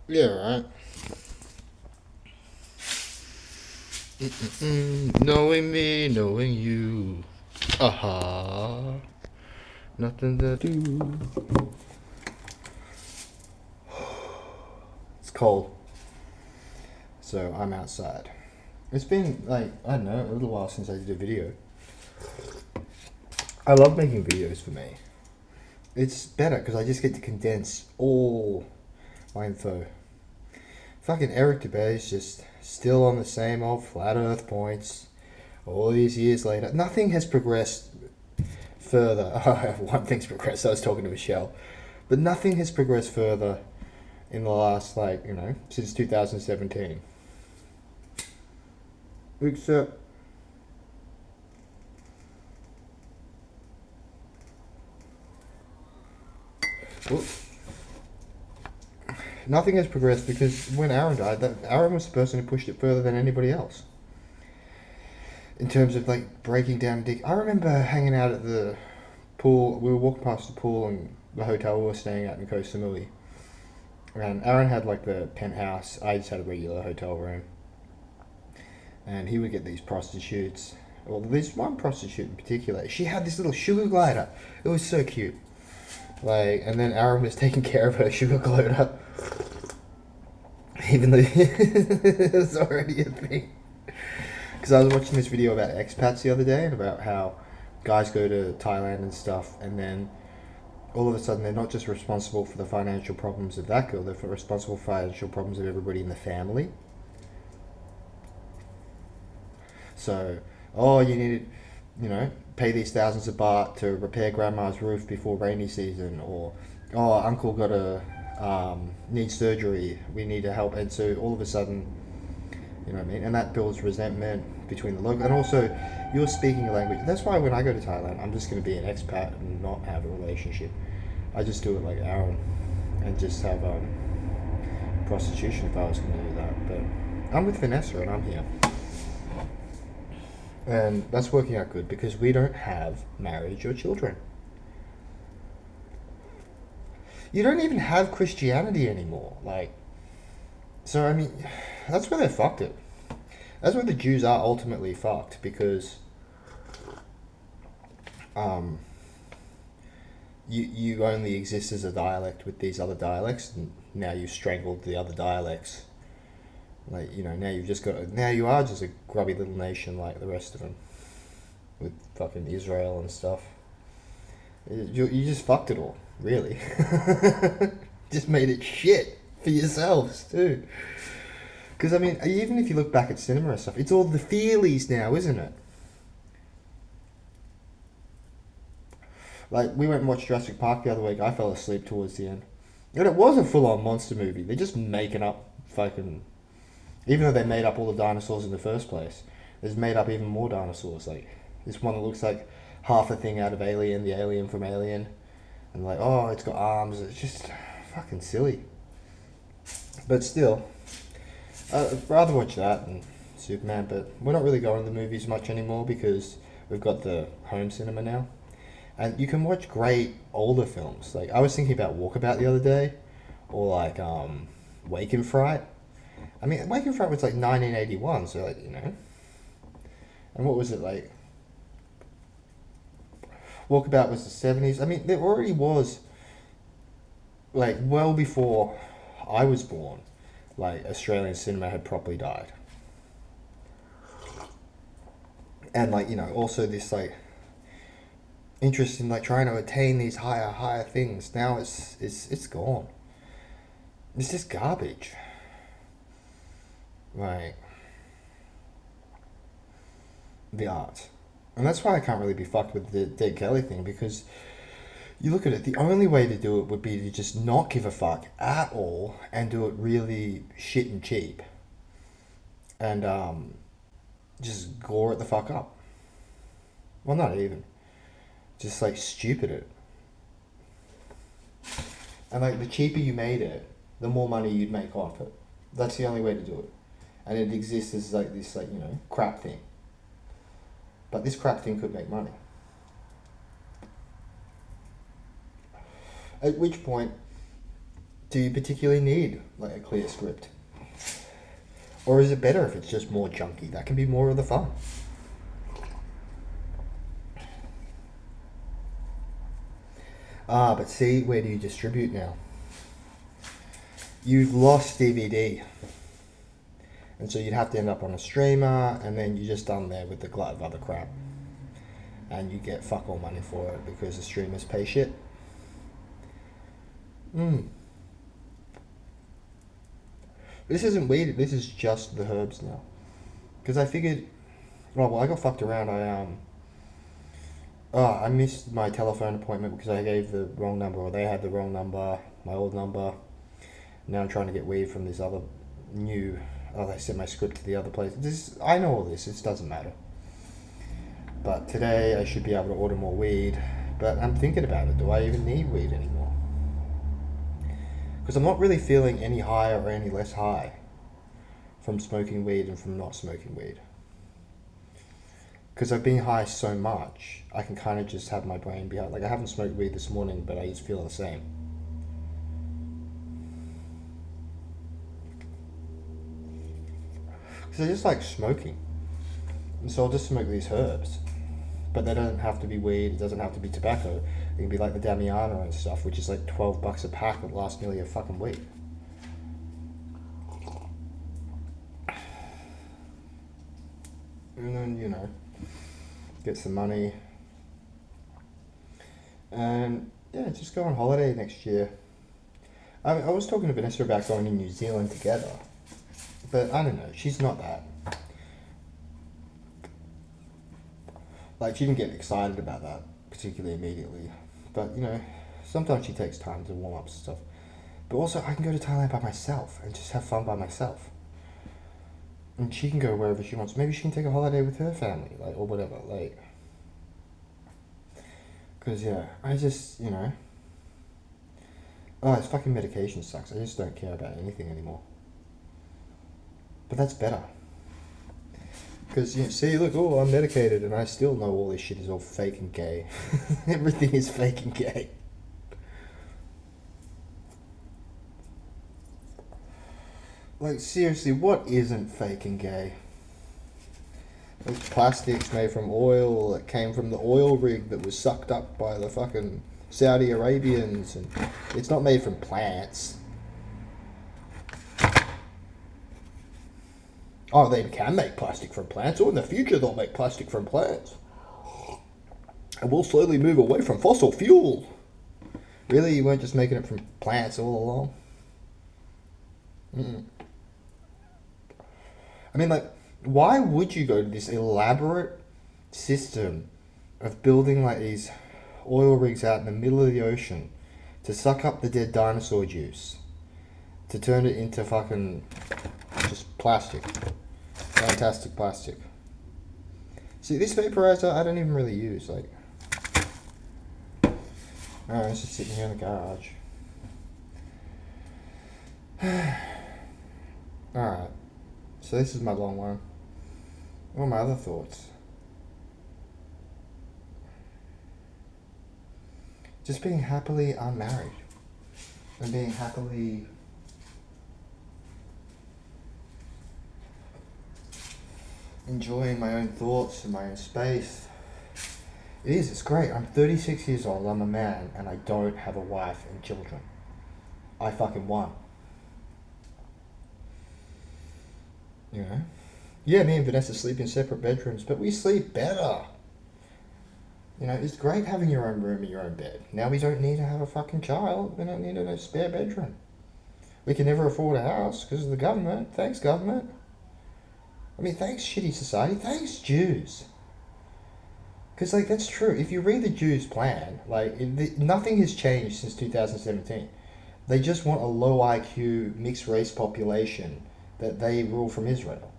Yeah, right. Mm-mm-mm. Knowing me, knowing you. Aha. Nothing to do. It's cold, so I'm outside. It's been like, I don't know, a little while since I did a video. I love making videos for me. It's better because I just get to condense all my info. Fucking Eric Dubay is just still on the same old flat earth points all these years later. Nothing has progressed further. One thing's progressed. I was talking to Michelle. But nothing has progressed further in the last, like, since 2017. Except, well, nothing has progressed because when Aaron died, Aaron was the person who pushed it further than anybody else. In terms of, like, breaking down dick. I remember hanging out at the pool. We were walking past the pool and the hotel we were staying at in Koh Samui. And Aaron had, like, the penthouse. I just had a regular hotel room. And he would get these prostitutes. Well, there's one prostitute in particular. She had this little sugar glider. It was so cute. Like, and then Aaron was taking care of her sugar glider, even though it was already a thing. Because I was watching this video about expats the other day and about how guys go to Thailand and stuff, and then all of a sudden they're not just responsible for the financial problems of that girl; they're responsible for financial problems of everybody in the family. So, oh, you need to, pay these thousands of baht to repair grandma's roof before rainy season, or oh, uncle got a needs surgery. We need to help, and so all of a sudden, you know what I mean, and that builds resentment between the local, and also you're speaking a language. That's why when I go to Thailand, I'm just going to be an expat and not have a relationship. I just do it like Aaron, and just have prostitution if I was going to do that. But I'm with Vanessa and I'm here. And that's working out good because we don't have marriage or children. You don't even have Christianity anymore. Like, so I mean, that's where they fucked it. That's where the Jews are ultimately fucked because um, you only exist as a dialect with these other dialects, and now you've strangled the other dialects. Like, now you've just got now you are just a grubby little nation like the rest of them with fucking Israel and stuff. You just fucked it all, really. Just made it shit for yourselves too. Because I mean, even if you look back at cinema and stuff, it's all the feelies now, isn't it? Like we went and watched Jurassic Park the other week. I fell asleep towards the end, and it was a full-on monster movie. They're just making up fucking. Even though they made up all the dinosaurs in the first place, there's made up even more dinosaurs. Like this one that looks like half a thing out of Alien, the alien from Alien, and like, oh, it's got arms. It's just fucking silly. But still, I'd rather watch that than Superman. But we're not really going to the movies much anymore because we've got the home cinema now, and you can watch great older films. Like I was thinking about Walkabout the other day, or like Wake and Fright. I mean, Wake and Fright was like 1981, so like and what was it like? Walkabout was the 70s. I mean, there already was like well before I was born. Like Australian cinema had properly died, and like also this like interest in like trying to attain these higher things. Now it's gone. It's just garbage. Like the art. And that's why I can't really be fucked with the Dead Kelly thing because you look at it, the only way to do it would be to just not give a fuck at all and do it really shit and cheap and just gore it the fuck up. Well, not even. Just like stupid it. And like the cheaper you made it, the more money you'd make off it. That's the only way to do it. And it exists as like this like, crap thing. But this crap thing could make money. At which point Do you particularly need like a clear script? Or is it better if it's just more junky? That can be more of the fun. Ah, but see, where do you distribute now? You've lost DVD. And so you'd have to end up on a streamer, and then you're just done there with the glut of other crap. And you get fuck all money for it because the streamers pay shit. This isn't weed, this is just the herbs now. Because I figured, oh, well, I got fucked around. I missed my telephone appointment because I gave the wrong number, or they had the wrong number, my old number. Now I'm trying to get weed from this other new. Oh, they sent my script to the other place. I know all this. It doesn't matter. But today I should be able to order more weed. But I'm thinking about it. Do I even need weed anymore? Because I'm not really feeling any higher or any less high from smoking weed and from not smoking weed. Because I've been high so much, I can kind of just have my brain be like, I haven't smoked weed this morning, but I just feel the same. Because I just like smoking. And so I'll just smoke these herbs. But they don't have to be weed, it doesn't have to be tobacco. It can be like the Damiana and stuff, which is like $12 a pack that lasts nearly a fucking week. And then, get some money. And yeah, just go on holiday next year. I was talking to Vanessa about going to New Zealand together. But I don't know, she's not that. Like, she didn't get excited about that particularly immediately. But, sometimes she takes time to warm up and stuff. But also, I can go to Thailand by myself and just have fun by myself. And she can go wherever she wants. Maybe she can take a holiday with her family, or whatever, Because, yeah, I just, Oh, this fucking medication sucks. I just don't care about anything anymore. But that's better. Because, see, look, I'm medicated and I still know all this shit is all fake and gay. Everything is fake and gay. Seriously, what isn't fake and gay? Those plastics made from oil that came from the oil rig that was sucked up by the fucking Saudi Arabians, and it's not made from plants. Oh, they can make plastic from plants, or in the future they'll make plastic from plants. And we'll slowly move away from fossil fuel. Really? You weren't just making it from plants all along? I mean, why would you go to this elaborate system of building these oil rigs out in the middle of the ocean to suck up the dead dinosaur juice, to turn it into fucking just plastic? Fantastic plastic. See, this vaporizer I don't even really use. It's just sitting here in the garage. Alright. So this is my long one. What are my other thoughts? Just being happily unmarried. And being happily... enjoying my own thoughts and my own space. It's great. I'm 36 years old, I'm a man, and I don't have a wife and children. I fucking won. Yeah, me and Vanessa sleep in separate bedrooms, but we sleep better. It's great having your own room and your own bed. Now we don't need to have a fucking child. We don't need a spare bedroom. We can never afford a house because of the government. Thanks, government. I mean, thanks, shitty society. Thanks, Jews. Because, that's true. If you read the Jews' plan, nothing has changed since 2017. They just want a low IQ, mixed race population that they rule from Israel.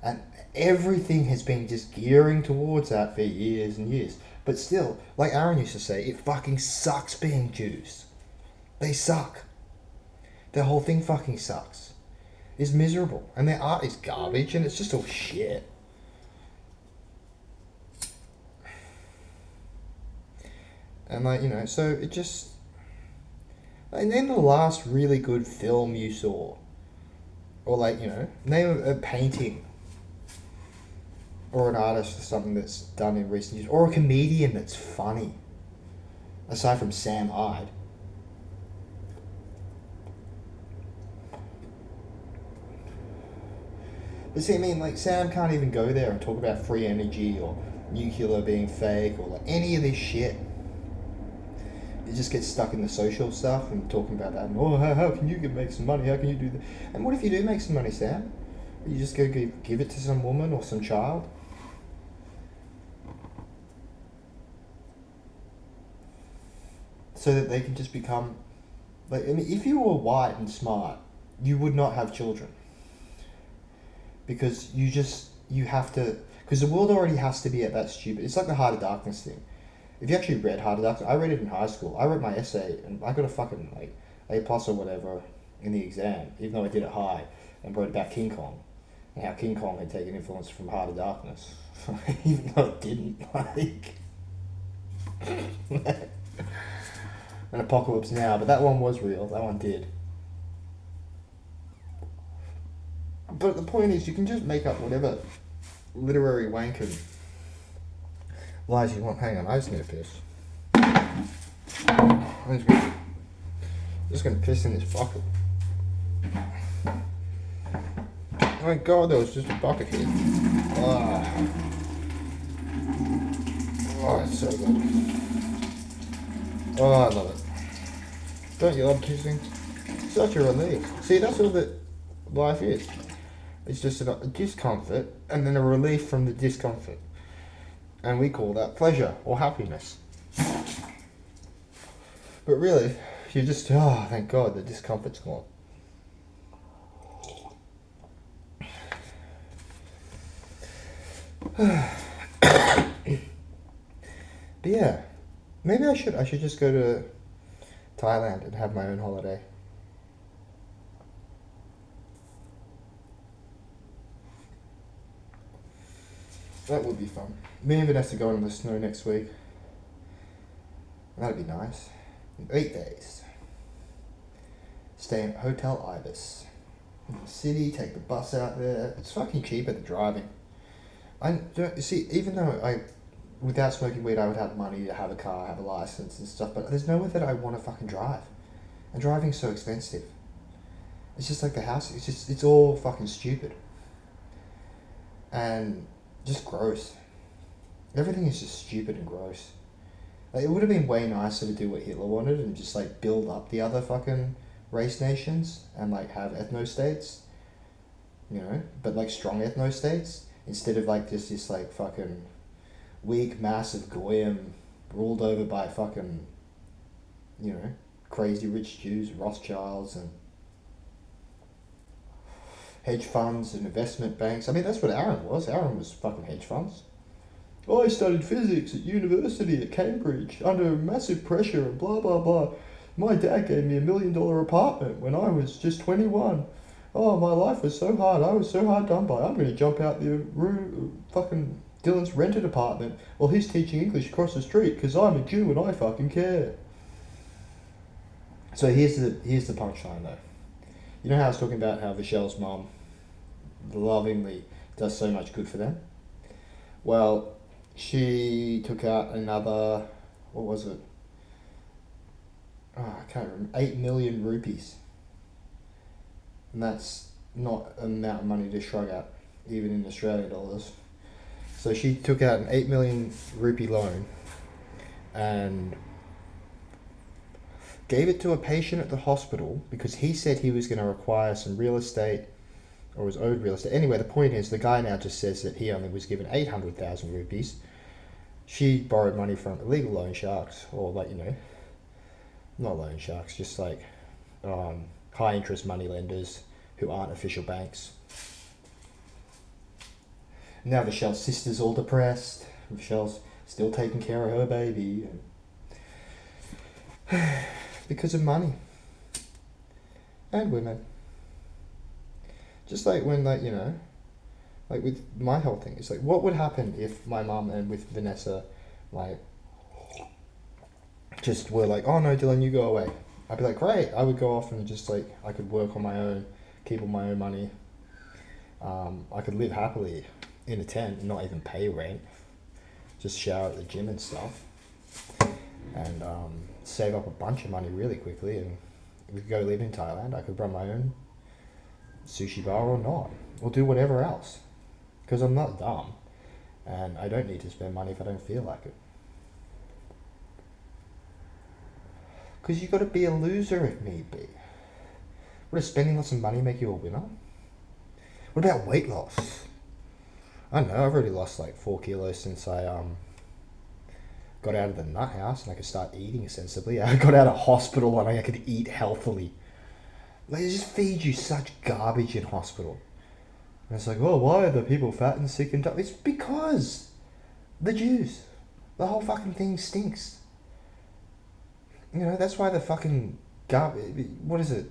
And everything has been just gearing towards that for years and years. But still, like Aaron used to say, it fucking sucks being Jews. They suck. Their whole thing fucking sucks. It's miserable. And their art is garbage, and it's just all shit. And so it just... Like, name the last really good film you saw. Or, like, name a painting. Or an artist or something that's done in recent years. Or a comedian that's funny. Aside from Sam Hyde. But see, I mean, like, Sam can't even go there and talk about free energy or nuclear being fake or like any of this shit. He just gets stuck in the social stuff and talking about that. And, oh, how can you make some money? How can you do that? And what if you do make some money, Sam? You just go give it to some woman or some child? So that they can just become... Like, I mean, if you were white and smart, you would not have children. Because you have to... Because the world already has to be at that stupid... It's like the Heart of Darkness thing. If you actually read Heart of Darkness, I read it in high school. I wrote my essay and I got a fucking like A plus or whatever in the exam, even though I did it high, and wrote about King Kong and how King Kong had taken influence from Heart of Darkness, even though it didn't. Like, an Apocalypse Now, but that one was real. That one did. But the point is, you can just make up whatever literary wanker lies you want. Hang on, I just need to piss. I'm just gonna piss in this bucket. Oh my god, there was just a bucket here. Oh, it's so good. Oh, I love it. Don't you love pissing? Such a relief. See, that's all that life is. It's just a discomfort and then a relief from the discomfort. And we call that pleasure or happiness. But really, you just, oh, thank God, the discomfort's gone. But yeah, maybe I should just go to Thailand and have my own holiday. That would be fun. Me and Vanessa going in the snow next week. That'd be nice. 8 days. Stay in Hotel Ibis. In the city, take the bus out there. It's fucking cheaper than driving. I don't see, even though without smoking weed, I would have money to have a car, have a license and stuff, but there's nowhere that I want to fucking drive. And driving's so expensive. It's just like the house, it's all fucking stupid. And just gross. Everything is just stupid and gross. Like, it would have been way nicer to do what Hitler wanted and just like build up the other fucking race nations and like have ethno-states, but like strong ethno-states instead of like just this like fucking weak massive goyim ruled over by fucking, crazy rich Jews, Rothschilds and hedge funds and investment banks. I mean, that's what Aaron was. Aaron was fucking hedge funds. I studied physics at university at Cambridge under massive pressure and blah, blah, blah. My dad gave me $1 million apartment when I was just 21. Oh, my life was so hard. I was so hard done by. I'm going to jump out the room, fucking Dylan's rented apartment while he's teaching English across the street because I'm a Jew and I fucking care. So here's the punchline though. You know how I was talking about how Vishal's mom lovingly does so much good for them? Well, she took out another, what was it? Oh, I can't remember, 8 million rupees. And that's not an amount of money to shrug at, even in Australian dollars. So she took out an 8 million rupee loan and gave it to a patient at the hospital because he said he was going to require some real estate or was owed real estate. Anyway, the point is the guy now just says that he only was given 800,000 rupees. She borrowed money from illegal loan sharks or like, not loan sharks, just like high interest money lenders who aren't official banks. Now Vishal's sister's all depressed. Vishal's still taking care of her baby. Because of money. And women. Just like when, like with my whole thing, it's like, what would happen if my mum and with Vanessa, like, just were like, oh no, Dylan, you go away. I'd be like, great. I would go off and just like I could work on my own, keep all my own money. I could live happily in a tent and not even pay rent. Just shower at the gym and stuff, and save up a bunch of money really quickly, and we could go live in Thailand. I could run my own sushi bar or not, or do whatever else, because I'm not dumb, and I don't need to spend money if I don't feel like it. Because you got to be a loser if need be. What does spending lots of money make you a winner? What about weight loss? I don't know. I've already lost like 4 kilos since I got out of the nut house and I could start eating sensibly. I got out of hospital and I could eat healthily. They just feed you such garbage in hospital. And it's like, oh, why are the people fat and sick and dumb? It's because the Jews. The whole fucking thing stinks. You know, that's why the fucking garbage. What is it?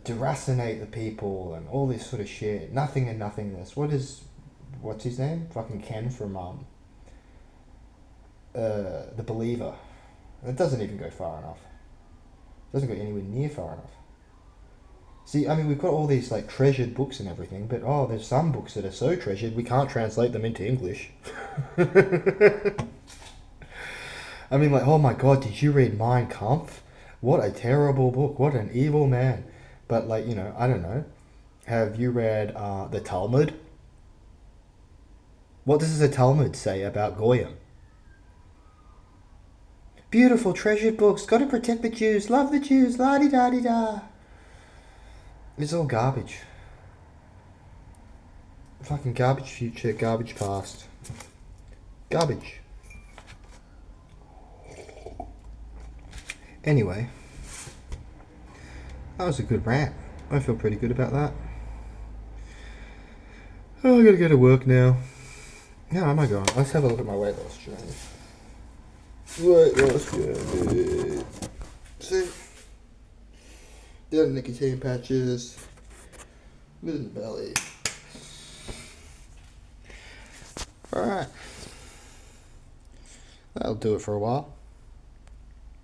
Deracinate the people and all this sort of shit. Nothing and nothingness. What's his name? Fucking Ken from The Believer. It doesn't even go far enough. It doesn't go anywhere near far enough. See, I mean, we've got all these like treasured books and everything, but there's some books that are so treasured we can't translate them into English. I mean, like, oh my god, did you read Mein Kampf? What a terrible book. What an evil man. But, like, you know, I don't know. Have you read the Talmud? What does the Talmud say about Goyim? Beautiful, treasured books. Gotta protect the Jews. Love the Jews. La-di-da-di-da. It's all garbage. Fucking garbage future, garbage past. Garbage. Anyway, that was a good rant. I feel pretty good about that. Oh, I gotta go to work now. How am I going? Let's have a look at my weight loss journey. Weight loss journey. See? Down nicotine patches. With the belly. Alright. That'll do it for a while.